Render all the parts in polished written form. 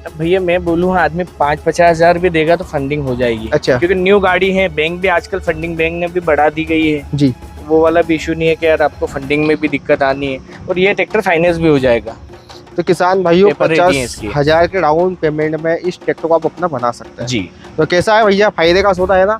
भैया मैं बोलूँ आदमी 5-50 हज़ार भी देगा तो फंडिंग हो जाएगी। अच्छा। क्योंकि न्यू गाड़ी है, बैंक भी आजकल फंडिंग बैंक ने भी बढ़ा दी गई है जी। वो वाला भी इशू नहीं है कि यार आपको फंडिंग में भी दिक्कत आनी है, और ये ट्रैक्टर फाइनेंस भी हो जाएगा। तो किसान भाइयों पेपर रेडी है 50,000 के डाउन पेमेंट में इस ट्रैक्टर को आप अपना बना सकते हैं जी। तो कैसा है भैया, फायदे का सौदा है ना।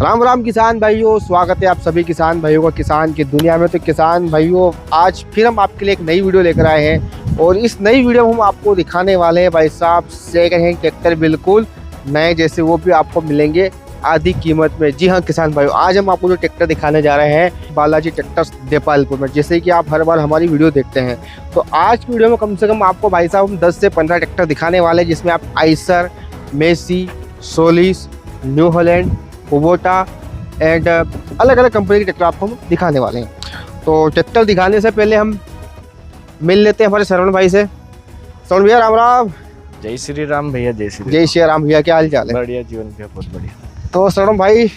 राम राम किसान भाइयों, स्वागत है आप सभी किसान भाइयों का किसान की दुनिया में। तो किसान भाइयों आज फिर हम आपके लिए एक नई वीडियो लेकर आए हैं, और इस नई वीडियो में हम आपको दिखाने वाले हैं भाई साहब सेकंड हैंड ट्रैक्टर बिल्कुल नए जैसे, वो भी आपको मिलेंगे आधी कीमत में। जी हाँ किसान भाइयों, आज हम आपको जो ट्रैक्टर दिखाने जा रहे हैं बालाजी ट्रैक्टर्स देपालपुर में, जैसे कि आप हर बार हमारी वीडियो देखते हैं। तो आज की वीडियो में कम से कम आपको भाई साहब हम 10 से 15 ट्रैक्टर दिखाने वाले हैं, जिसमें आप Eicher, Massey, Solis, New Holland, Kubota and अलग अलग कंपनी के ट्रैक्टर आपको हम दिखाने वाले हैं। तो ट्रैक्टर दिखाने से पहले हम मिल लेते हैं हमारे श्रवण भाई से। श्रवण भैया राम राम। जय श्री राम भैया, जय श्री जय श्री राम भैया, क्या हाल चाल है? बढ़िया जीवन भैया, बहुत बढ़िया। तो श्रवण भाई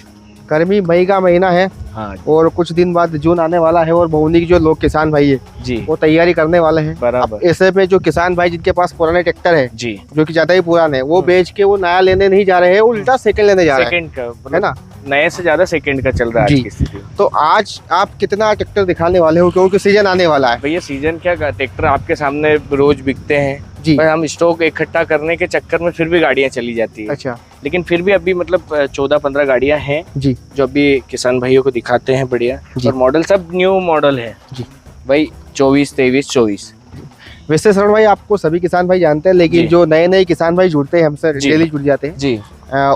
गर्मी मई का महीना है, हाँ और कुछ दिन बाद जून आने वाला है, और बहुनी के जो लोग किसान भाई है जी वो तैयारी करने वाले हैं। बराबर। ऐसे में जो किसान भाई जिनके पास पुराने ट्रैक्टर है जी, जो कि ज्यादा ही पुराने है, वो बेच के वो नया लेने नहीं जा रहे हैं, उल्टा सेकंड लेने जा रहे हैं, सेकंड का है ना। नए से ज्यादा सेकंड का चल रहा है जी। आज की स्थिति में। तो आज आप कितना ट्रैक्टर दिखाने वाले हो, क्योंकि सीजन आने वाला है भैया सीजन क्या, ट्रैक्टर आपके सामने रोज बिकते हैं जी। पर हम स्टॉक इकट्ठा करने के चक्कर में फिर भी गाड़ियां चली जाती है। अच्छा। लेकिन फिर भी अभी मतलब 14-15 गाड़ियां हैं जी जो अभी किसान भाइयों को दिखाते हैं बढ़िया, जी। और मॉडल सब न्यू मॉडल है जी भाई, 24, 23, 24। वैसे श्रवण भाई आपको सभी किसान भाई जानते हैं, लेकिन जी। जो नए नए किसान भाई जुड़ते हैं हमसे, जी। डेली जुड़ जाते हैं, जी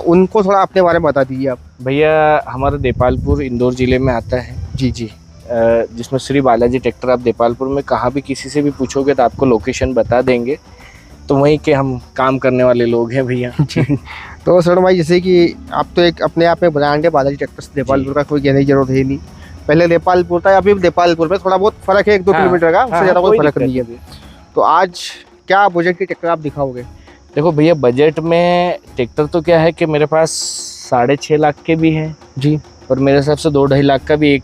उनको थोड़ा अपने बारे में बता दीजिए आप। भैया हमारा देपालपुर इंदौर जिले में आता है जी जी। जिसमें श्री बालाजी ट्रैक्टर, आप देपालपुर में कहाँ भी किसी से भी पूछोगे तो आपको लोकेशन बता देंगे। तो वहीं के हम काम करने वाले लोग हैं भैया। तो श्रवण भाई जैसे कि आप तो एक अपने आप में ब्रांड है बालाजी ट्रैक्टर्स देपालपुर का, कोई कहने की जरूरत है नहीं। पहले देपालपुर था, अभी देपालपुर में थोड़ा बहुत फर्क है, 1-2 हाँ, किलोमीटर का, उससे हाँ, ज्यादा कोई कोई फर्क नहीं है। तो आज क्या बजट के ट्रैक्टर आप दिखाओगे? देखो भैया बजट में ट्रैक्टर तो क्या है कि मेरे पास 6.5 लाख के भी हैं जी, और मेरे हिसाब से 2-2.5 लाख का भी एक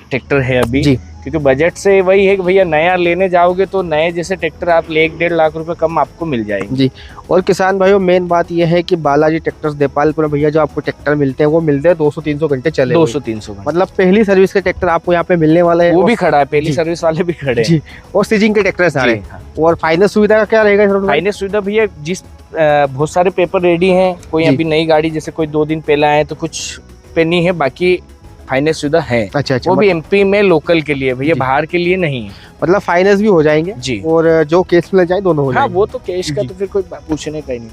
ट्रैक्टर है अभी जी। क्योंकि बजट से वही है कि भैया नया लेने जाओगे तो नए जैसे ट्रैक्टर आप ले 1-1.5 लाख रुपए कम आपको मिल जाएंगे जी। और किसान भाइयों मेन बात यह है कि बालाजी ट्रैक्टर्स देपालपुर में भैया जो आपको ट्रैक्टर मिलते हैं वो मिलते हैं 200-300 घंटे चले हुए। 200-300 का मतलब पहली सर्विस के ट्रैक्टर आपको यहाँ पे मिलने वाले हैं, वो भी और- खड़ा है, पहली जी। सर्विस वाले भी खड़े हैं जी, और सीजिंग के ट्रैक्टर सारे। जी, हाँ। और फाइनेंस सुविधा का क्या रहेगा श्रवण भाई? फाइनेंस सुविधा भैया जिस बहुत सारे पेपर रेडी हैं, कोई जी। अभी नई गाड़ी जैसे कोई 2 दिन पहले आए तो कुछ पे नहीं है, बाकी फाइनेंस सुविधा है। अच्छा अच्छा। वो भी एमपी में लोकल के लिए भैया, जी। बाहर के लिए नहीं है मतलब फाइनेंस भी हो जाएंगे, जी। और जो केस में जाए दोनों हो हाँ जाएंगे। वो तो कैश का जी। तो फिर कोई पूछने का ही नहीं।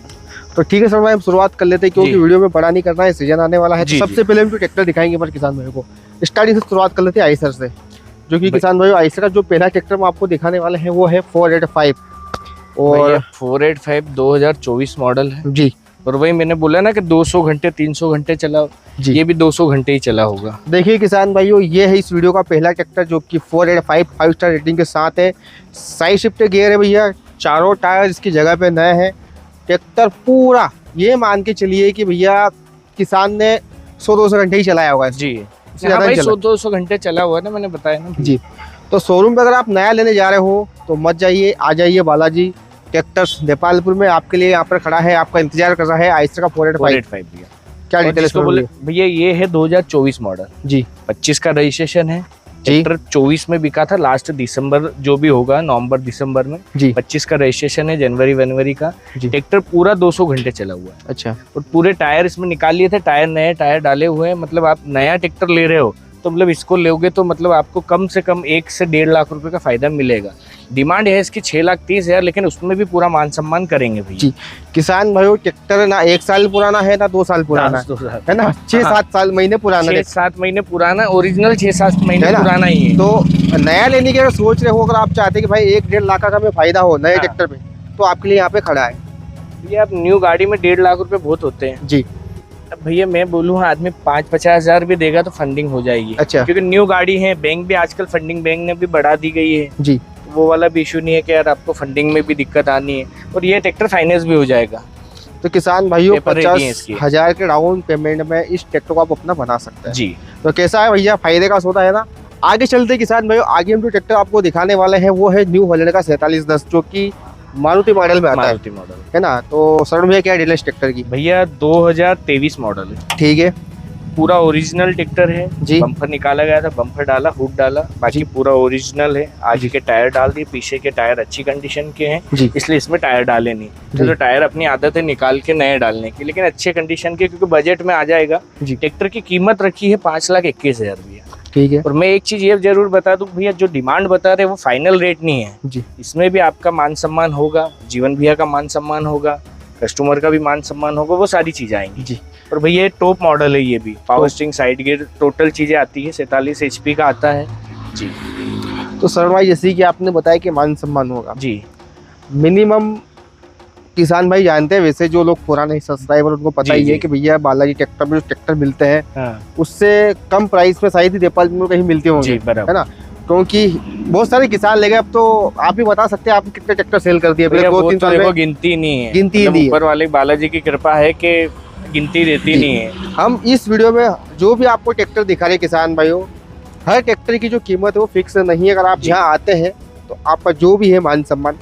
तो ठीक है सर भाई, हम शुरुआत कर लेते हैं क्योंकि जी। वीडियो में बड़ा नहीं करना है, सीजन आने वाला है। तो जी, सबसे जी। पहले हम जो ट्रैक्टर दिखाएंगे हमारे किसान भाइयों को, स्टार्टिंग से शुरुआत कर लेते हैं आइसर से, जो कि भाई- किसान भाइयों आइसर का जो पहला ट्रैक्टर हम आपको दिखाने वाले हैं वो है 485। और 485 2024 मॉडल है, जी और वही मैंने बोला ना कि 200 घंटे 300 घंटे चला, जी। ये भी 200 घंटे ही चला होगा। देखिए किसान भाइयों, ये है इस वीडियो का पहला ट्रैक्टर जो कि 485 5 स्टार रेटिंग के साथ है। साइड शिफ्ट गियर है भैया, चारों टायर इसकी जगह पे नए हैं। ट्रैक्टर पूरा ये मान के चलिए कि भैया किसान ने 100-200 घंटे ही चलाया होगा इससे जी ज्यादा हाँ भाई, नहीं चला। 100-200 घंटे चला हुआ है ना, मैंने बताया ना जी। तो शोरूम पे अगर आप नया लेने जा रहे हो तो मत जाइए, आ जाइए बालाजी ट्रैक्टर्स देपालपुर में। आपके लिए यहाँ पर खड़ा है, आपका इंतजार कर रहा है आइसर का 485। 485 भैया। क्या और डिटेल जिसको बोले भैया ये है 2024 मॉडल, जी 25 का रजिस्ट्रेशन है। जी ट्रैक्टर 24 में बिका था, लास्ट दिसंबर जो भी होगा, नवंबर दिसंबर में। जी 25 का रजिस्ट्रेशन है, जनवरी का। जी। ट्रैक्टर पूरा 200 घंटे चला हुआ है, अच्छा। और पूरे टायर इसमें निकाल लिए थे, टायर नए टायर डाले हुए हैं। मतलब आप नया ट्रैक्टर ले रहे हो तो मतलब इसको लोगे तो मतलब आपको कम से कम 1 से 1.5 लाख रुपए का फायदा मिलेगा। डिमांड है इसकी 6,30,000, लेकिन उसमें भी पूरा मान सम्मान करेंगे भैया। जी किसान भाइयों, ट्रैक्टर ना 1 साल पुराना है ना 2 साल पुराना है ना, 6-7 साल महीने पुराना है। 6-7 महीने पुराना, ओरिजिनल 6-7 महीने है ना? पुराना ही है। तो नया लेने की अगर सोच रहे हो, अगर आप चाहते हैं कि भाई 1-1.5 लाख का हमें फायदा हो नए हाँ। ट्रैक्टर पे, तो आपके लिए यहाँ पे खड़ा है। ये अब न्यू गाड़ी में 1.5 लाख रुपए बहुत होते हैं। जी। अब भैया मैं बोलूँ आदमी 5-50 हज़ार भी देगा तो फंडिंग हो जाएगी। अच्छा। क्योंकि न्यू गाड़ी है, बैंक भी आजकल फंडिंग बैंक ने भी बढ़ा दी गई है, जी। वो वाला भी इशू नहीं है कि यार आपको फंडिंग में भी दिक्कत आनी है, और ये ट्रैक्टर फाइनेंस भी हो जाएगा। तो किसान भाइयों पेपर रेडी है इसकी। 50,000 के डाउन पेमेंट में इस ट्रैक्टर को आप अपना बना सकते हैं। जी तो कैसा है भैया, फायदे का सौदा है ना। आगे चलते किसान भाइयों, आगे हम जो ट्रैक्टर आपको दिखाने वाले हैं वो है न्यू हॉलैंड का 4710, जो कि मारुति मॉडल में आता है, मारुति मॉडल है ना। तो शरण भैया क्या डिटेल्स ट्रैक्टर की? भैया 2023 मॉडल है, ठीक है पूरा ओरिजिनल ट्रैक्टर है जी। बम्पर निकाला गया था, बम्पर डाला, हुड डाला, बाकी जी। पूरा ओरिजिनल है। आगे के टायर डाल दिए, पीछे के टायर अच्छी कंडीशन के हैं जी इसलिए इसमें टायर डाले नहीं। जी। तो टायर अपनी आदत है निकाल के नए डालने की, लेकिन अच्छे कंडीशन के, क्योंकि बजट में आ जाएगा। जी। ट्रैक्टर की कीमत रखी है 5,21,000 भैया। ठीक है और मैं एक चीज ये जरूर बता दूं भैया, जो डिमांड बता रहे हैं वो फाइनल रेट नहीं है जी। इसमें भी आपका मान सम्मान होगा, जीवन भैया का मान सम्मान होगा, कस्टमर का भी मान सम्मान होगा, वो सारी चीजें आएंगी जी। और भैया ये टॉप मॉडल है, ये भी power steering, side gear, total चीजें आती है। 47 HP का आता है जी। तो शरण भाई जैसे कि आपने बताया कि मान सम्मान होगा, जी मिनिमम किसान भाई जानते हैं, वैसे जो लोग पुराने सब्सक्राइबर उनको पता जी, ही है जी। कि भैया बालाजी ट्रैक्टर में जो ट्रैक्टर मिलते हैं हाँ उससे कम प्राइस में शायद ही नेपाल में कहीं मिलते होंगे, जी बराबर, है ना। क्योंकि बहुत सारे किसान ले गए। अब तो आप भी बता सकते हैं आपने कितने ट्रैक्टर सेल कर दिए भैया पिछले वो 2-3 तो साल देखो में? गिनती नहीं है, गिनती मतलब नहीं है। ऊपर वाले बालाजी की कृपा है कि गिनती देती जी। नहीं है। हम इस वीडियो में जो भी आपको ट्रैक्टर दिखा रहे हैं किसान भाइयों, हर ट्रैक्टर की जो कीमत है वो फिक्स नहीं है। अगर आप जी। यहाँ आते हैं तो आपका जो भी है मान सम्मान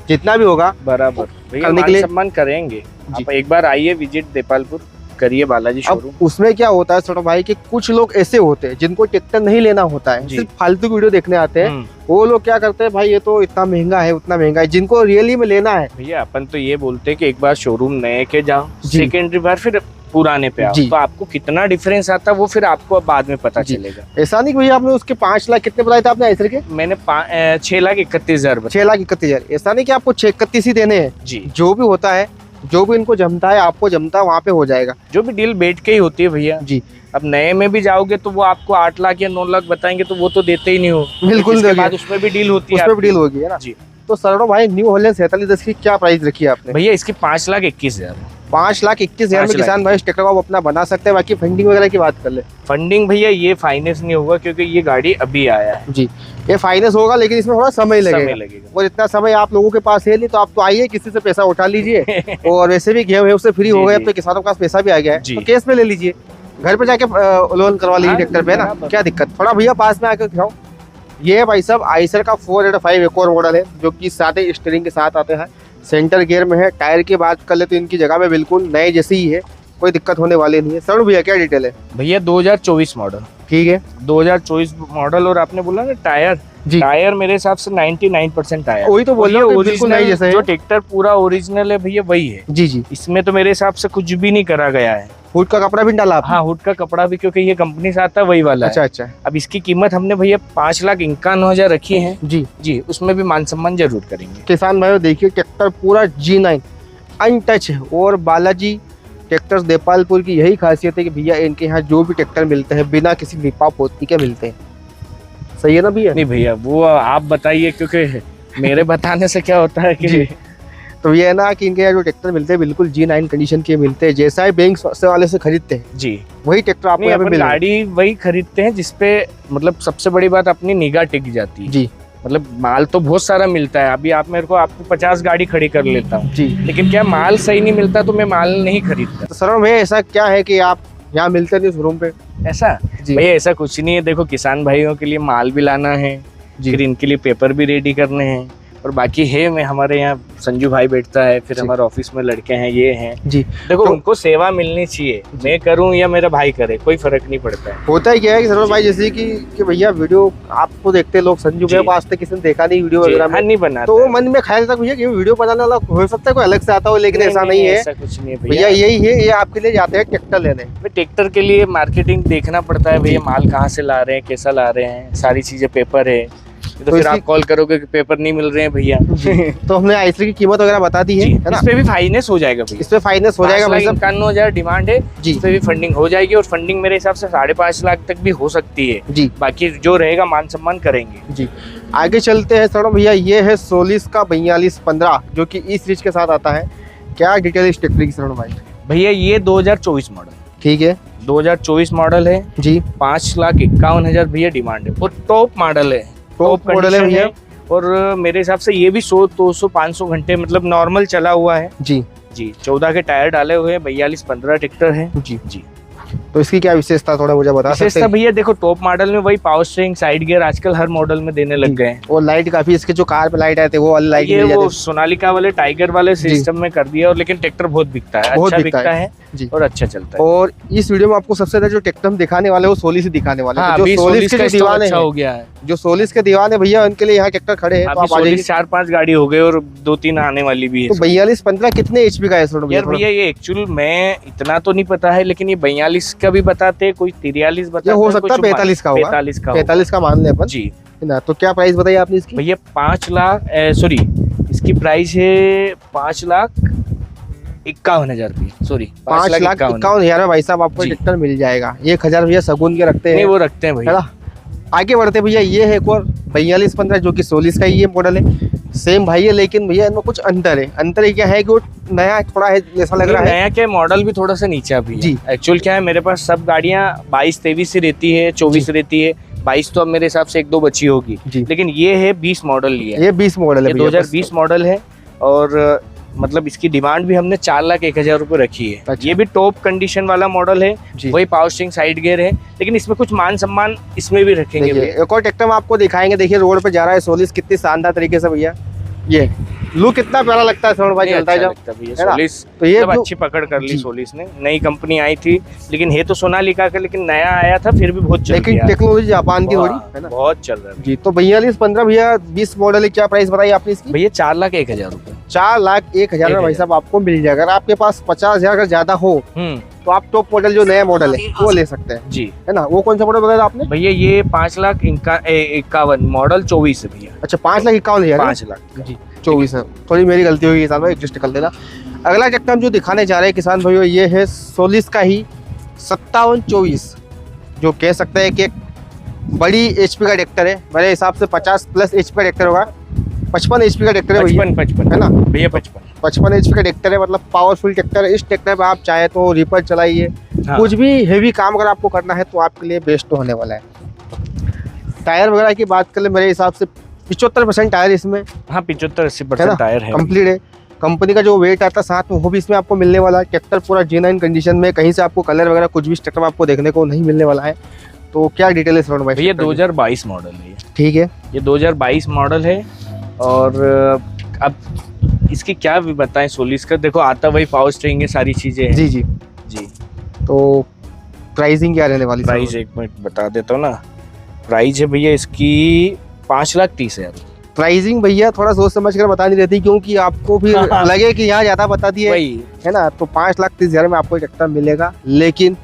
जितना भी होगा बराबर भैया करने के मान लिए- सम्मान करेंगे। जी। आप एक बार आइए, विजिट देपालपुर करिए बालाजी शोरूम। अब उसमें क्या होता है छोटा भाई कि कुछ लोग ऐसे होते हैं जिनको ट्रैक्टर नहीं लेना होता है, जी। सिर्फ फालतू वीडियो देखने आते हैं। हम्म, वो लोग क्या करते हैं, भाई ये तो इतना महंगा है उतना महंगा है, जिनको रियली में लेना है भैया अपन तो ये बोलते हैं कि एक बार शोरूम नए के जाओ, जी। सेकेंडरी बार फिर पुराने पे आओ, जी। तो आपको कितना डिफरेंस आता है वो फिर आपको अब बाद में पता जी। चलेगा। ऐसा नहीं कि भैया आपने उसके 5 लाख कितने बताए थे आपने आइसर के? मैंने 6,31,000 बताया। 6,31,000। ऐसा नहीं कि आपको 6,31 ही देने हैं, जी, जो भी होता है, जो भी इनको जमता है आपको जमता है वहाँ पे हो जाएगा। जो भी डील बैठ के ही होती है भैया। जी अब नए में भी जाओगे तो वो आपको 8 लाख या 9 लाख बताएंगे तो वो तो देते ही नहीं हो। बिल्कुल इसके देंगे। बाद उसमें भी डील होती है उसमें भी आपकी। डील होगी, है ना। जी तो सरणो भाई न्यू हॉलैंड 4710 की क्या प्राइस रखी है आपने? भैया इसकी 5,21,000। 5,21,000 में 5 लाख। किसान भाई इस ट्रैक्टर को आप अपना बना सकते हैं। बाकी फंडिंग वगैरह की बात कर ले। फंडिंग भैया ये फाइनेंस नहीं होगा क्योंकि ये गाड़ी अभी आया है, जी ये फाइनेंस होगा, लेकिन इसमें थोड़ा समय समय लगेगा। लगेगा। और इतना समय आप लोगों के पास है नहीं, तो आप तो आइए किसी से पैसा उठा लीजिए। और वैसे भी गेहूं उससे फ्री जी, हो गए, जी। अब तो किसानों के पास पैसा भी आ गया है, जी। तो केस में ले लीजिए, घर पे जाके लोन करवा लीजिए हाँ, ट्रैक्टर पे, है ना। बराबर। क्या दिक्कत, थोड़ा भैया पास में आकर दिखाओ। ये है भाई साहब आइसर का 485 एक और मॉडल है, जो कि साथ स्टीयरिंग के साथ आते हैं, सेंटर गियर में है। टायर की बात कर ले तो इनकी जगह में बिल्कुल नए जैसे ही है, कोई दिक्कत होने वाली नहीं है। सर भैया क्या डिटेल है? भैया 2024 मॉडल, ठीक है 2024 मॉडल। और आपने बोला ना टायर, जी, टायर मेरे हिसाब से 99% टायर। वही तो बोल रहा हूँ कि बिल्कुल नए ओरिजिनल जैसे जो है। ट्रैक्टर पूरा ओरिजिनल है भैया वही है। जी जी, इसमें तो मेरे हिसाब से कुछ भी नहीं करा गया है। हुड का कपड़ा भी डाला आपने? हाँ, हुड का कपड़ा भी, क्योंकि ये कंपनी से आता है वही वाला अच्छा है। अच्छा अब इसकी कीमत हमने भैया 5,51,000 रखी है जी। जी, उसमें भी मान सम्मान जरूर करेंगे। किसान भाइयों देखिए ट्रैक्टर पूरा G9 अनटच है। और बालाजी ट्रैक्टर्स देपालपुर की यही खासियत है कि भैया इनके यहाँ जो भी ट्रैक्टर मिलते हैं बिना किसी लिपा पोती के मिलते हैं। सही है ना भैया? नहीं भैया वो आप बताइए, क्योंकि मेरे बताने से क्या होता है कि जी। तो ये है ना कि इनके यहाँ जो ट्रैक्टर मिलते हैं बिल्कुल G9 कंडीशन के मिलते हैं, जैसा ही बैंक वाले से खरीदते हैं जी, वही ट्रैक्टर आपको नहीं यहाँ पे अपन मिल रहा है। गाड़ी वही खरीदते हैं जिसपे मतलब सबसे बड़ी बात अपनी निगाह टिक जाती है। जी मतलब माल तो बहुत सारा मिलता है, अभी आप मेरे को आपको 50 गाड़ी खड़ी कर लेता हूँ, जी। लेकिन क्या माल सही नहीं मिलता तो मैं माल नहीं खरीदता। तो सर भैया ऐसा क्या है कि आप यहाँ मिलते नहीं शोरूम पे? ऐसा जी भैया ऐसा कुछ नहीं है। देखो किसान भाइयों के लिए माल भी लाना है, जी। फिर इनके लिए पेपर भी रेडी करने हैं, और बाकी है मैं हमारे यहाँ संजू भाई बैठता है, फिर जी। हमारे ऑफिस में लड़के हैं, ये हैं। जी देखो तो- उनको सेवा मिलनी चाहिए, मैं करूँ या मेरा भाई करे, कोई फर्क नहीं पड़ता है। होता ही क्या है कि सर भाई जैसे कि भैया वीडियो आपको देखते लोग, संजू जी। के पास तक किसी ने देखा नहीं वीडियो जी, वगैरह हाँ, में, नहीं बनाता तो वो है। मन में ख्याल था भैया कि वीडियो बनाने वाला हो सकता है कोई अलग से आता हो, लेकिन ऐसा नहीं है ऐसा कुछ नहीं है भैया। यही है, ये आपके लिए जाते हैं ट्रैक्टर लेने। ट्रैक्टर के लिए मार्केटिंग देखना पड़ता है भैया, जी। माल कहाँ से ला रहे हैं, कैसा ला रहे हैं, सारी चीजें पेपर है। तो फिर इसकी- आप कॉल करोगे कि पेपर नहीं मिल रहे हैं भैया। तो हमने आइसर की कीमत वगैरह बता दी है, जी, है ना। इस पे भी फाइनेंस हो जाएगा भैया। इस पे फाइनेंस हो जाएगा भाई साहब। 5,51,000 डिमांड है जी। इस पे भी फंडिंग हो जाएगी, और फंडिंग मेरे हिसाब से 5.5 लाख तक भी हो सकती है। जी बाकी जो रहेगा मान सम्मान करेंगे। जी। आगे चलते हैं सर भैया, ये है सोलिस का 4215 जो कि ई सीरीज के साथ आता है। क्या डिटेल इस ट्रैक्टर की सर भाई? भैया ये 2024 मॉडल, ठीक है 2024 मॉडल है, जी। 5,51,000 भैया डिमांड है, और टॉप मॉडल है, टॉप मॉडल है condition भैया। और मेरे हिसाब से ये भी 100, 200, 500 घंटे मतलब नॉर्मल चला हुआ है जी जी। 14 के टायर डाले हुए हैं, 42-15 ट्रैक्टर है जी। जी। तो इसकी क्या विशेषता थोड़ा मुझे बता सकते विशेषता हैं? भैया देखो टॉप मॉडल में वही पावर स्टीयरिंग साइड गियर आजकल हर मॉडल में देने लग गए हैं। और लाइट काफी, इसके जो कार पे लाइट आए थे वो वाली लाइट ये मिल वो जाती सोनालिका वाले टाइगर वाले सिस्टम में कर दिया, और लेकिन ट्रैक्टर बहुत बिकता है, बहुत अच्छा बिकता बिकता है। है जी। और अच्छा चलता है। है। और इस वीडियो में आपको सबसे ज्यादा जो ट्रैक्टर हम दिखाने वाले हैं वो सोलिस ही दिखाने वाले हैं। हाँ, तो अभी जो सोलिस सोलिस के का जो स्टॉक दीवाने अच्छा हैं, हो गया है। जो सोलिस के दीवाने भैया उनके लिए यहाँ ट्रैक्टर खड़े हैं, तो अभी आप आ जाइए। सोलिस 4-5 गाड़ी हो गए और 2-3 आने वाली भी है। तो 42-15 कितने एचपी का है सर? यार भैया ये एक्चुअल में इतना तो नहीं पता है, लेकिन ये 42 का भी बताते हैं, कोई 43 बताते ये हैं, हो सकता है 45 का होगा। 45 का 45 का मान ले अपन जी। है ना। तो क्या प्राइस बताइए आपने इसकी? भैया 5 लाख सॉरी, इसकी प्राइस है 5,51,000 रुपये, सॉरी 5,51,000 में भाई साहब आपको जी। ट्रैक्टर मिल जाएगा। 1,000 भैया सगुन के रखते नहीं हैं, वो रखते हैं है भैया। ना। आगे बढ़ते भैया, ये है एक और 42-15 जो कि सोलिस का ही ये मॉडल है। सेम भाई है, लेकिन भैया इनमें कुछ अंतर है। अंतर ये क्या है कि वो नया थोड़ा है, ऐसा लग रहा है। नया क्या मॉडल भी थोड़ा सा नीचे अभी जी। एक्चुअल क्या है, मेरे पास सब गाड़ियां 22-23 से रहती है, 24 रहती है, 22 तो अब मेरे हिसाब से 1-2 बची होगी, जी। लेकिन ये है 20 मॉडल लिया है। ये 20 मॉडल है ये भैया, 2020 मॉडल है, और मतलब इसकी डिमांड भी हमने 4,01,000 रुपये रखी है। अच्छा। ये भी टॉप कंडीशन वाला मॉडल है, जी। वही पावर स्टीयरिंग साइड गियर है, लेकिन इसमें कुछ मान सम्मान इसमें भी रखेंगे देखिए भैया। एक और ट्रैक्टर हम आपको दिखाएंगे। देखिए रोड पे जा रहा है सोलिस, कितनी शानदार तरीके से भैया। ये लुक कितना प्यारा लगता है श्रवण भाई, नहीं, चलता है अच्छा जब, लगता है भैया है ना? सोलिस। तो ये मतलब जो- अच्छी पकड़ कर ली जी। सोलिस ने, नई कंपनी आई थी, लेकिन है तो सोनालिका का, लेकिन नया आया था फिर भी बहुत चल लेकिन गया। टेक्नोलॉजी जापान की थोड़ी, है ना। बहुत चल रहा है जी। तो 42-15 भैया 20 मॉडल है, क्या प्राइस बताइए आपने इसकी? भैया 4,01,000 रुपये। 4,01,000 में भाई साहब आपको मिल जाएगा। अगर आपके पास 50,000 अगर ज्यादा हो तो आप टॉप मॉडल जो नया मॉडल है वो ले सकते हैं, जी। है ना। वो कौन सा मॉडल बताया आपने? भैया ये 5,51,000 मॉडल 24 है भैया। अच्छा 5,51,000। 5 लाख जी 24 है। थोड़ी मेरी गलती हुई किसान भाई, एडजस्ट कर देना। अगला ट्रैक्टर हम जो दिखाने जा रहे हैं किसान भाइयों, ये है सोलिस का ही 5724, जो कह सकते हैं कि एक बड़ी एचपी का ट्रैक्टर है। मेरे हिसाब से 50+ एचपी का ट्रैक्टर होगा। 55 एचपी का ट्रैक्टर है भैया, 55 है ना। भैया 55। 55 एचपी का ट्रैक्टर है, मतलब पावरफुल ट्रैक्टर है। इस ट्रैक्टर पे आप चाहे तो रिपर चलाइए, हाँ। कुछ भी हेवी काम अगर आपको करना है तो आपके लिए बेस्ट होने वाला है। टायर वगैरह की बात करें, मेरे हिसाब से 75% टायर इसमें हाँ 75-80% है ना, टायर है। कंप्लीट है। कंपनी का जो वेट आता है साथ में वो भी इसमें आपको मिलने वाला है। ट्रैक्टर पूरा G9 कंडीशन में, कहीं से आपको कलर वगैरह कुछ भी इस ट्रैक्टर में आपको देखने को नहीं मिलने वाला है। तो क्या डिटेल है श्रवण भाई? भैया 2022 मॉडल है ये। ठीक है। ये 2022 मॉडल है, और अब इसकी क्या भी बताएं। सोलिस का देखो आता वही पावर स्टीयरिंग है, सारी चीजें हैं। जी जी। जी। तो प्राइसिंग क्या रहने वाली? प्राइस एक मिनट बता देता हूँ ना। प्राइस है भैया इसकी 5,30,000। प्राइसिंग भैया थोड़ा सोच समझ कर बता नहीं रहती, क्योंकि आपको भी हाँ। लगे कि यहाँ ज्यादा बता दिए, वही है ना। तो 5,30,000 में आपको ट्रैक्टर मिलेगा, लेकिन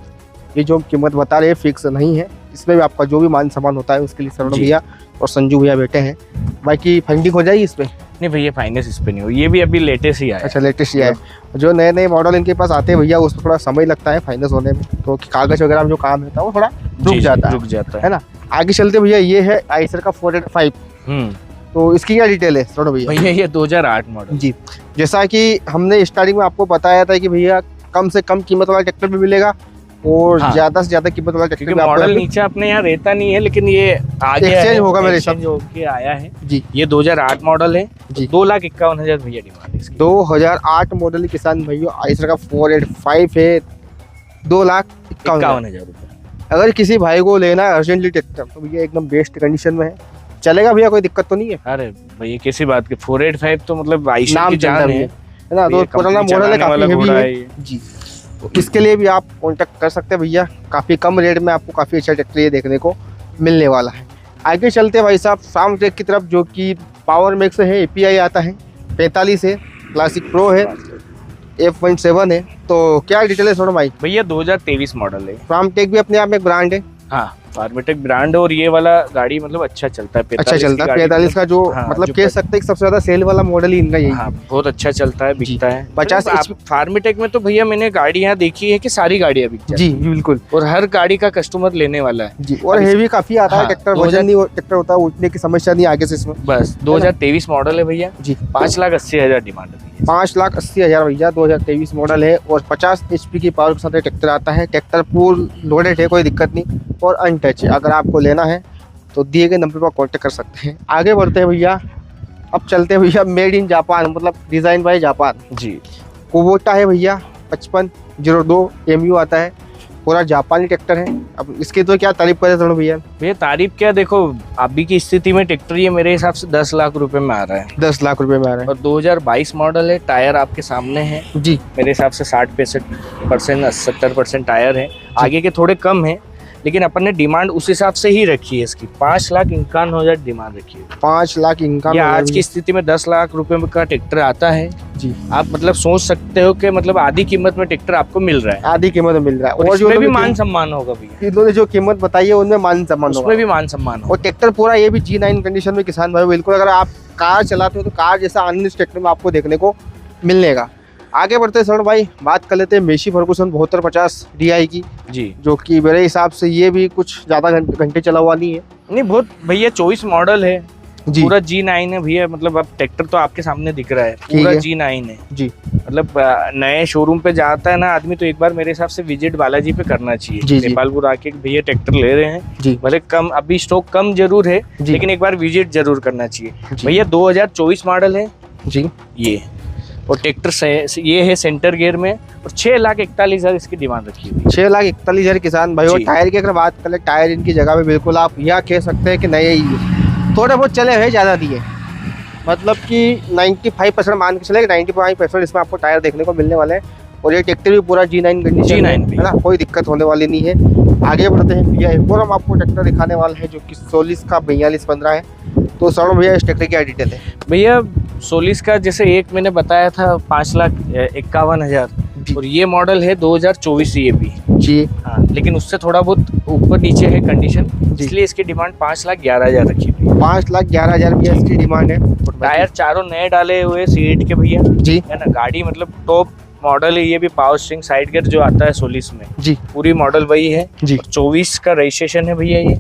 ये जो कीमत बता रहे हैं फिक्स नहीं है। इसमें भी आपका जो भी मान सामान होता है उसके लिए श्रवण जी। भैया और संजू भैया बैठे हैं। बाकी फंडिंग हो जाएगी इसमें? नहीं भैया फाइनेंस इस पे नहीं हो, ये भी अभी लेटेस्ट ही आया है। अच्छा लेटेस्ट ही है। जो नए नए मॉडल इनके पास आते हैं भैया, उसमें थोड़ा समय लगता है फाइनेंस होने में, तो कागज वगैरह में जो काम रहता है वो थोड़ा जी, रुक जी, जाता है, रुक जाता है ना। आगे चलते भैया, ये है आइसर का 485। हम्म। तो इसकी क्या डिटेल है श्रवण भैया? भैया ये 2008 मॉडल। जी। जैसा कि हमने स्टार्टिंग में आपको बताया था कि भैया कम से कम कीमत वाला ट्रैक्टर भी मिलेगा और हाँ। ज्यादा से ज्यादा कीमत वाला ट्रैक्टर क्योंकि भी आपको मॉडल यहाँ नीचे अपने यहाँ रहता नहीं है, लेकिन ये आ गया Exchange है, होगा मेरे हिसाब exchange होके आया है। जी। ये 2008 मॉडल है, जी। 2,51,000 भैया डिमांड है इसकी। 2008 मॉडल किसान भैया आइसर का 485 है, 2,51,000। 51,000 रुपये। अगर किसी भाई को लेना है अर्जेंटली ट्रैक्टर, तो भैया एकदम बेस्ट कंडीशन में है, चलेगा भैया, कोई दिक्कत तो नहीं है? अरे भैया किसी बात के 485 तो मतलब आइशर नाम की चलता जान है है। ना। तो ये पुराना कंपनी मॉडल है, चलाने वाला काफी हेवी घोड़ा है। है ये। जी। तो इसके लिए भी आप कांटेक्ट कर सकते हैं भैया, काफी कम रेट में आपको काफी अच्छा ट्रैक्टर ये देखने को मिलने वाला है। आगे चलते हैं भाई साहब फार्म ट्रैक की तरफ, जो कि पावर मैक्स है, API आता है, 45 है, क्लासिक प्रो है, F.7 है। तो क्या डिटेल है भाई? भैया 2023 मॉडल है। फार्म टेक भी अपने आप में एक ब्रांड है, हाँ फार्मेटेक ब्रांड, और ये वाला गाड़ी मतलब अच्छा चलता है। अच्छा चलता है। 45 का जो हाँ, मतलब जो कह सकते हैं कि सबसे ज्यादा सेल वाला मॉडल ही इनका यही है। हाँ बहुत अच्छा चलता है, बिकता है। 50 आप फार्मेटेक में तो भैया मैंने गाड़ियाँ देखी है कि सारी गाड़ियाँ बिक जाती जी बिल्कुल। हैं, और हर गाड़ी का कस्टमर लेने वाला है। जी। और हेवी काफी आता है हाँ, ट्रैक्टर, 2000 वजन नहीं ट्रैक्टर होता है, उठने की समस्या नहीं आगे से इसमें। बस 2023 मॉडल है भैया जी। 5,80,000 डिमांड है भैया। 5,80,000 भैया 2023 मॉडल है, और 50 HP की पावर के साथ ट्रैक्टर आता है। ट्रैक्टर फुल लोडेड है, कोई दिक्कत नहीं, और अनटच है। अगर आपको लेना है तो दिए गए नंबर पर कांटेक्ट कर सकते हैं। आगे बढ़ते हैं भैया, अब चलते हैं भैया मेड इन जापान, मतलब डिजाइन बाय जापान। जी। कुबोटा है भैया 5502 MU आता है, पूरा जापानी ट्रैक्टर है। अब इसकी तो क्या तारीफ करे सर भैया? भैया तारीफ क्या, देखो अभी की स्थिति में ट्रैक्टर ये मेरे हिसाब से 10 लाख रुपए में आ रहा है। 10 लाख रुपए में आ रहा है और 2022 मॉडल है। टायर आपके सामने है जी। मेरे हिसाब से 60-65% 70% टायर है, आगे के थोड़े कम है, लेकिन अपन ने डिमांड उस हिसाब से ही रखी है इसकी। 5,51,000 डिमांड रखी है। 5,51,000 आज की स्थिति में 10 लाख रुपए का ट्रैक्टर आता है जी। आप मतलब सोच सकते हो कि मतलब आधी कीमत में ट्रैक्टर आपको मिल रहा है। आधी कीमत में मिल रहा है और इसमें भी मान सम्मान होगा भैया। इन्होंने जो कीमत बताई है उनमें मान सम्मान होगा, उसमें भी मान सम्मान होगा। और ट्रैक्टर पूरा ये भी G9 कंडीशन में किसान भाई बिल्कुल। अगर आप कार चलाते हो तो कार जैसा आनंद इस ट्रैक्टर में आपको देखने को मिलने का। आगे बढ़ते हैं सर भाई, बात कर लेते हैं मेसी फर्गुसन 7250 DI की जी, जो कि मेरे हिसाब से ये भी कुछ ज़्यादा घंटे चला हुआ नहीं है। नहीं बहुत भैया 24 मॉडल है जी। पूरा G9 है भैया। मतलब अब ट्रैक्टर तो आपके सामने दिख रहा है, पूरा है। G9 है जी। मतलब नए शोरूम पे जाता है ना आदमी तो एक बार मेरे हिसाब से विजिट बालाजी पे करना चाहिए। जी, जी। नेपालपुर आके भैया ट्रैक्टर ले रहे हैं जी। भले कम अभी स्टॉक कम जरूर है, जी। लेकिन एक बार विजिट जरूर करना चाहिए जी। भैया। 2024 मॉडल है जी। ये, और ट्रैक्टर ये है सेंटर गियर में, और 6,41,000 इसकी डिमांड रखी हुई है। 6,41,000 किसान भाई। और जी। टायर की अगर बात करें, टायर इनकी जगह पे बिल्कुल आप यह कह सकते हैं कि नए ही है। थोड़े बहुत चले हुए, ज़्यादा दिए, मतलब कि 95% मान के चले, 95% इसमें आपको टायर देखने को मिलने वाले हैं। और ये ट्रैक्टर भी पूरा G9 कंडीशन G9 भी है ना, कोई दिक्कत होने वाली नहीं है। आगे बढ़ते हैं भैया, एक और हम आपको ट्रैक्टर दिखाने वाले हैं जो कि सोलिस का 4215 है। तो सर भैया इस ट्रैक्टर की क्या डिटेल है? भैया सोलिस का जैसे एक मैंने बताया था 5,51,000, और ये मॉडल है 2024 ये भी जी। हाँ, लेकिन उससे थोड़ा बहुत ऊपर नीचे है कंडीशन, इसलिए इसकी डिमांड 5,11,000 रखी हुई है। 5,11,000 भैया इसकी डिमांड है। टायर चारों नए डाले हुए सीट के भैया जी। है ना। गाड़ी मतलब टॉप मॉडल है ये भी। पावर स्टीयरिंग साइड गियर जो आता है सोलिस में जी, पूरी मॉडल वही है जी। 24 का रजिस्ट्रेशन है भैया ये,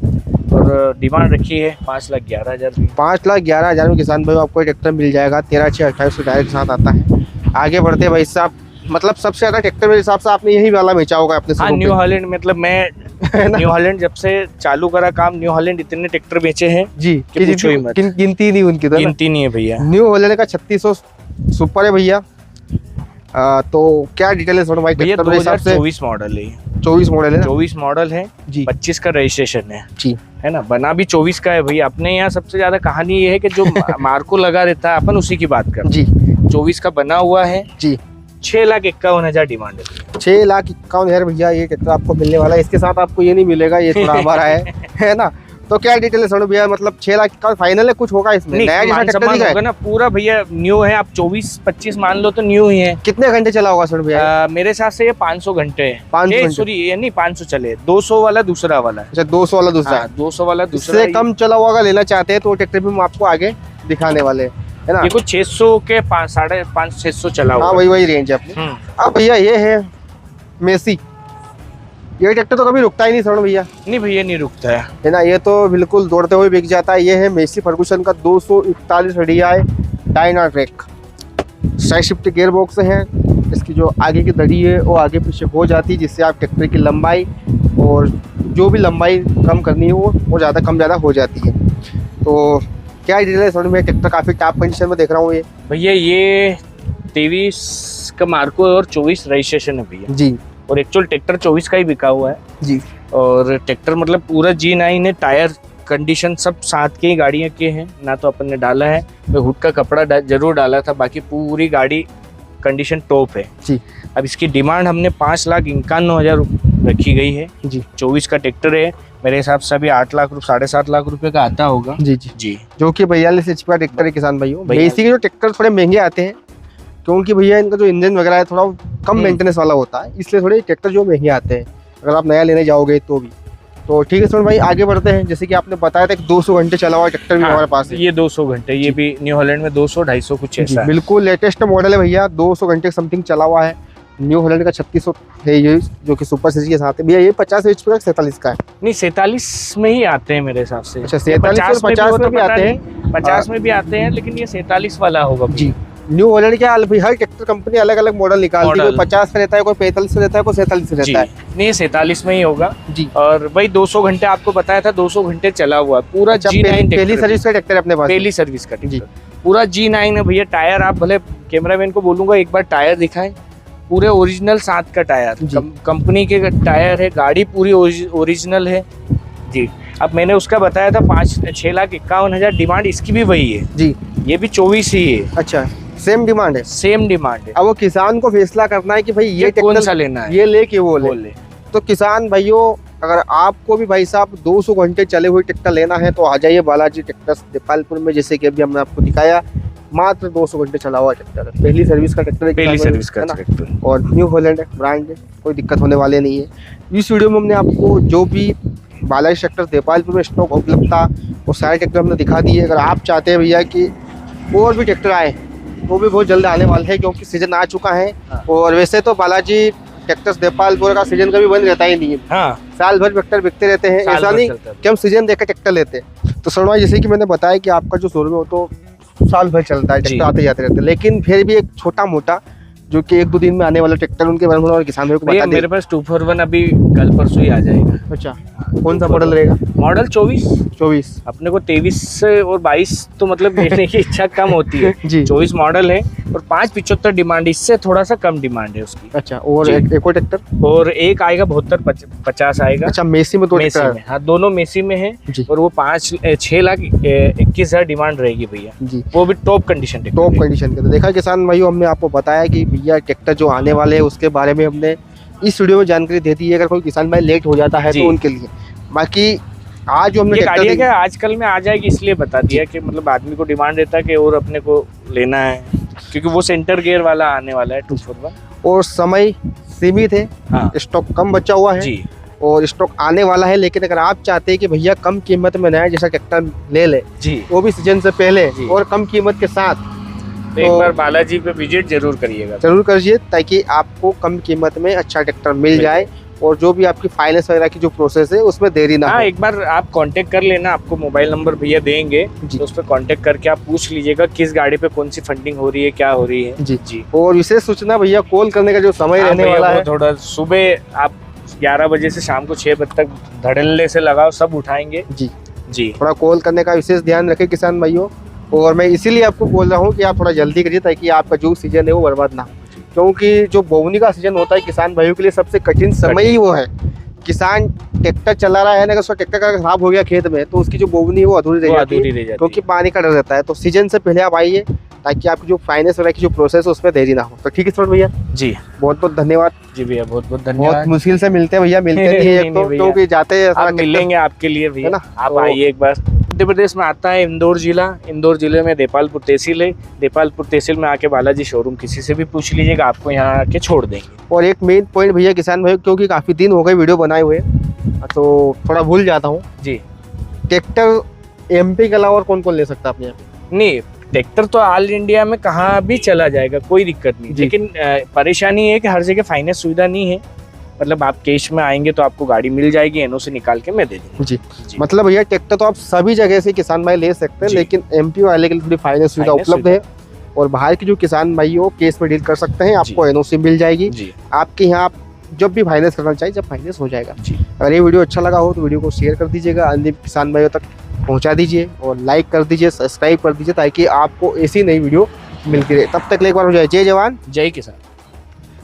और डिमांड रखी है 5,11,000। 5,11,000 में किसान भाई आपको ट्रैक्टर मिल जाएगा। 13,628 टायर के साथ आता है। आगे बढ़ते भाई साहब, मतलब सबसे ज्यादा ट्रैक्टर मेरे हिसाब से आपने यही वाला बेचा होगा अपने हाँ, न्यू हॉलैंड। मतलब मैं न्यू हॉलैंड जब से चालू करा काम, न्यू हॉलैंड इतने ट्रैक्टर बेचे हैं जी कि पूछो ही मत। गिनती नहीं उनकी, तो गिनती नहीं है भैया। न्यू हॉलैंड का 3600 सुपर है भैया। तो क्या डिटेल है भाई? भैया ट्रैक्टर मेरे हिसाब से 2024 मॉडल है, 24 मॉडल है ना? 24 मॉडल है जी। 25 का रजिस्ट्रेशन है जी, है ना। बना भी 24 का है भैया। अपने यहाँ सबसे ज्यादा कहानी ये है कि जो मार्को लगा रहता है अपन उसी की बात कर। जी। 24 का बना हुआ है जी। 6,51,000 डिमांड है। 6,51,000 भैया ये ट्रैक्टर आपको मिलने वाला है। इसके साथ आपको ये नहीं मिलेगा, ये थोड़ा हमारा है ना। तो क्या डिटेल है सोनू भैया? मतलब 6,51,000 फाइनल है, कुछ होगा इसमें? नहीं, नया जैसा मान ट्रैक्टर सम्मान दिखा होगा है? ना पूरा भैया। न्यू है, आप 24-25 मान लो तो न्यू ही है। कितने घंटे चला होगा सोनू भैया? मेरे साथ से ये 500 घंटे है। 500 घंटे? सॉरी ये नहीं 500 चले, 200 वाला दूसरा वाला है। अच्छा, 200 वाला दूसरा है। 200 वाला दूसरा इससे कम चला हुआ अगर लेना चाहते हैं तो वो ट्रैक्टर भी हम आपको आगे दिखाने वाले हैं, है ना। ये कुछ 600 के 5,500-600 चला हुआ। हाँ, वही रेंज है अपनी। हम्म। अब भैया ये है मेसी। ये ट्रैक्टर तो कभी रुकता ही नहीं सर भैया, नहीं भैया नहीं रुकता है ना। ये तो बिल्कुल दौड़ते हुए बिक जाता है। ये है मेसी फर्गुसन का 241 DI Dynatrack. Side shift gear box है। इसकी जो आगे की दड़ी है वो आगे पीछे हो जाती है, जिससे आप ट्रैक्टर की लंबाई और जो भी लंबाई कम करनी है वो ज़्यादा कम ज़्यादा हो जाती है। तो क्या डिटेल है सर? मैं ट्रैक्टर काफ़ी टॉप कंडीशन में देख रहा हूँ। ये भैया ये 23 का मार्को और 24 रजिस्ट्रेशन है भैया। जी। और एक्चुअल ट्रैक्टर 24 का ही बिका हुआ है जी। और ट्रैक्टर मतलब पूरा G9 है। टायर कंडीशन सब साथ के ही गाड़ियों के हैं ना, तो अपन ने डाला है। मैं हुड का कपड़ा जरूर डाला था, बाकी पूरी गाड़ी कंडीशन टॉप है जी। अब इसकी डिमांड हमने 5,51,000 रखी गई है जी। 24 का ट्रैक्टर है। मेरे हिसाब से अभी 8 लाख 7.5 लाख रुपए का आता होगा। जी। जी। जी। जो कि 42 HP का ट्रैक्टर है किसान भाइयों। 42 मेसी के जो ट्रैक्टर थोड़े महंगे आते हैं क्योंकि भैया इनका जो इंजन वगैरह है थोड़ा कम मेंटेनेंस वाला होता है, इसलिए थोड़े ट्रैक्टर जो महंगे आते हैं अगर आप नया लेने जाओगे तो भी। तो ठीक है सोन भाई, आगे बढ़ते हैं। जैसे कि आपने बताया था कि 200 घंटे चला हुआ ट्रैक्टर भी हमारे पास है। ये 200 घंटे, ये भी न्यू हॉलैंड में 200-250 कुछ ऐसा है। बिल्कुल लेटेस्ट मॉडल है भैया। 200 घंटे समथिंग चला हुआ है। न्यू हॉलैंड का 3600 है ये, जो कि सुपर सीरीज के साथ है भैया। ये 50 HP का 47 का है? नहीं 47 में ही आते हैं मेरे हिसाब से। अच्छा, 47 और 50 में भी आते हैं। 50 में भी आते हैं, लेकिन ये 47 वाला होगा जी। न्यू हॉलैंड क्या हर ट्रैक्टर कंपनी अलग अलग मॉडल निकालती है। कोई 50 में रहता है, कोई 45 में रहता है, कोई 47 में रहता है। नहीं 47 में ही होगा जी। और भाई 200 घंटे आपको बताया था, 200 घंटे चला हुआ है पूरा। पहली सर्विस का ट्रैक्टर है अपने पास? पहली सर्विस का जी। पूरा G9 है भैया। टायर आप भले कैमरामैन को बोलूंगा एक बार टायर दिखाएं, पूरे ओरिजिनल 7 का टायर, जी। कंपनी के टायर है, गाड़ी पूरी ओरिजिनल है जी। अब मैंने उसका बताया था 6,51,000 डिमांड, इसकी भी वही है जी। ये भी 24 ही है, अच्छा, सेम डिमांड है। सेम डिमांड है। अब वो किसान को फैसला करना है कि भाई ये कौन सा ट्रैक्टर लेना है, ये ले कि वो वो ले। ले। तो किसान भाइयों, अगर आपको भी भाई साहब 200 घंटे चले हुए ट्रैक्टर लेना है तो आ जाइए बालाजी ट्रैक्टर्स देपालपुर में। जैसे कि अभी हमने आपको दिखाया, मात्र 200 घंटे चला हुआ ट्रैक्टर है, पहली सर्विस का ट्रैक्टर है, पहली किसान सर्विस का है ना? ट्रैक्टर। और न्यू हॉलैंड है, ब्रांड है, कोई दिक्कत होने वाले नहीं है। इस वीडियो में हमने आपको जो भी बालाजी ट्रैक्टर देपालपुर में स्टॉक उपलब्ध था वो सारे ट्रैक्टर हमने दिखा दिए। अगर आप चाहते हैं भैया कि और भी ट्रैक्टर आए, वो भी बहुत जल्द आने वाले हैं क्योंकि सीजन आ चुका है। हाँ। और वैसे तो बालाजी ट्रैक्टर्स देपालपुर का सीजन कभी बंद रहता ही नहीं है, हाँ, साल भर ट्रैक्टर बिकते रहते हैं। साल ऐसा भर नहीं चलता है। कि हम सीजन देकर ट्रैक्टर लेते हैं। तो शर्मा, जैसे कि मैंने बताया कि आपका जो शोरूम है वो तो साल भर चलता है, जी। ट्रैक्टर आते जाते रहते हैं, लेकिन फिर भी एक छोटा मोटा जो कि 1-2 दिन में आने वाला ट्रैक्टर उनके बारे में और किसान भाइयों को भैया बता दें। मेरे पास 241 अभी कल परसों ही आ जाएगा। अच्छा, कौन सा मॉडल रहेगा? मॉडल 24। 24। अपने को 23 और 22 तो मतलब लेने की इच्छा कम होती है। जी। 24 मॉडल है और 575 डिमांड, इससे थोड़ा सा कम डिमांड है उसकी। अच्छा, और जी। एक और ट्रैक्टर? और एक आएगा 72-50 आएगा। अच्छा, मेसी में 2 मेसी ट्रैक्टर में, हाँ दोनों मेसी में है। जी। और वो 6,21,000 डिमांड रहेगी भैया, जी, वो भी टॉप कंडीशन ट्रैक्टर टॉप है। कंडीशन के। तो देखा किसान भाइयों, हमने आपको बताया कि भैया ट्रैक्टर जो आने वाले हैं उसके बारे में हमने इस वीडियो में जानकारी दे दी है। अगर कोई किसान भाई लेट हो जाता है जी। तो उनके लिए। बाकी आज जो हमने ये ट्रैक्टर गाड़ियाँ क्या आजकल में आ जाएगी इसलिए बता दिया कि मतलब आदमी को डिमांड रहता है कि और अपने को लेना है, क्योंकि वो सेंटर गियर वाला आने वाला है 241। और समय सीमित है, हाँ स्टॉक कम बचा हुआ है जी और स्टॉक आने वाला है। लेकिन अगर आप चाहते हैं कि भैया कम कीमत में नया जैसा ट्रैक्टर ले ले, जी, वो भी सीजन से पहले जी। और कम कीमत के साथ, तो एक बार बालाजी पे विजिट जरूर करिएगा। जरूर करिए ताकि आपको कम कीमत में अच्छा ट्रैक्टर मिल जाए और जो भी आपकी फाइनेंस वगैरह की जो प्रोसेस है उसमें देरी ना हाँ, हो। एक बार आप कांटेक्ट कर लेना, आपको मोबाइल नंबर भैया देंगे जी। तो उस पर कांटेक्ट करके आप पूछ लीजिएगा किस गाड़ी पे कौन सी फंडिंग हो रही है, क्या हो रही है। जी। जी। और विशेष सूचना भैया, कॉल करने का जो समय हाँ रहने भैया, वाला वो है, थोड़ा सुबह आप 11 बजे से शाम को 6 बजे तक धड़ल्ले से लगाओ, सब उठाएंगे। जी, जी, थोड़ा कॉल करने का विशेष ध्यान रखें किसान भाइयों। और मैं इसीलिए आपको बोल रहा हूँ कि आप थोड़ा जल्दी करिए ताकि आपका जो सीजन है वो बर्बाद ना हो, क्योंकि जो बोवनी का सीजन होता है किसान भाइयों के लिए सबसे कठिन समय ही वो है। किसान ट्रैक्टर चला रहा है ना, अगर उसका ट्रैक्टर का खराब हो गया खेत में तो उसकी जो बोवनी है वो अधूरी रह वो जाती अधूरी है, रह जाती क्योंकि पानी का डर रहता है। तो सीजन से पहले आप आइए ताकि आपकी जो फाइनेंस वगैरह की जो प्रोसेस है उसमें देरी ना हो। तो ठीक है सर भैया, है। जी बहुत बहुत धन्यवाद। जी भैया, बहुत बहुत बहुत धन्यवाद। मुश्किल से मिलते हैं भैया, मिलते नहीं है नहीं, एक तो, नहीं भैया। क्योंकि जाते हैं आप मिलेंगे आपके लिए भैया, है ना? आप तो- आइए एक बार। मध्य प्रदेश में आता है इंदौर जिला, इंदौर जिले में देपालपुर तहसील है। देपालपुर तहसील में आके बालाजी शोरूम किसी से भी पूछ लीजिएगा, आपको यहाँ आके छोड़ देंगे। और एक मेन पॉइंट भैया किसान भाई, क्योंकि काफी दिन हो गए वीडियो बनाए हुए तो थोड़ा भूल जाता हूँ, जी, ट्रैक्टर एमपी के अलावा और कौन कौन ले सकता है अपने यहाँ पे? नहीं ट्रैक्टर तो ऑल इंडिया में कहाँ भी चला जाएगा, कोई दिक्कत नहीं। जी। लेकिन परेशानी है कि हर जगह फाइनेंस सुविधा नहीं है। मतलब आप कैश में आएंगे तो आपको गाड़ी मिल जाएगी, एनओसी निकाल के मैं दे दूंगा। जी, जी। मतलब भैया ट्रैक्टर तो आप सभी जगह से किसान भाई ले सकते हैं, जी। लेकिन एमपी वाले के लिए थोड़ी फाइनेंस सुविधा फाइनेंस उपलब्ध है। और बाहर के जो किसान भाई हो केस में डील कर सकते हैं, आपको एनओसी मिल जाएगी। जी आपके यहाँ आप जब भी फाइनेंस करना चाहिए, जब फाइनेंस हो जाएगा। जी, अगर ये वीडियो अच्छा लगा हो तो वीडियो को शेयर कर दीजिएगा, अन्य किसान भाइयों तक पहुंचा दीजिए और लाइक कर दीजिए, सब्सक्राइब कर दीजिए ताकि आपको ऐसी नई वीडियो मिलती रहे। तब तक के लिए एक बार हो जाए जय जवान जय किसान।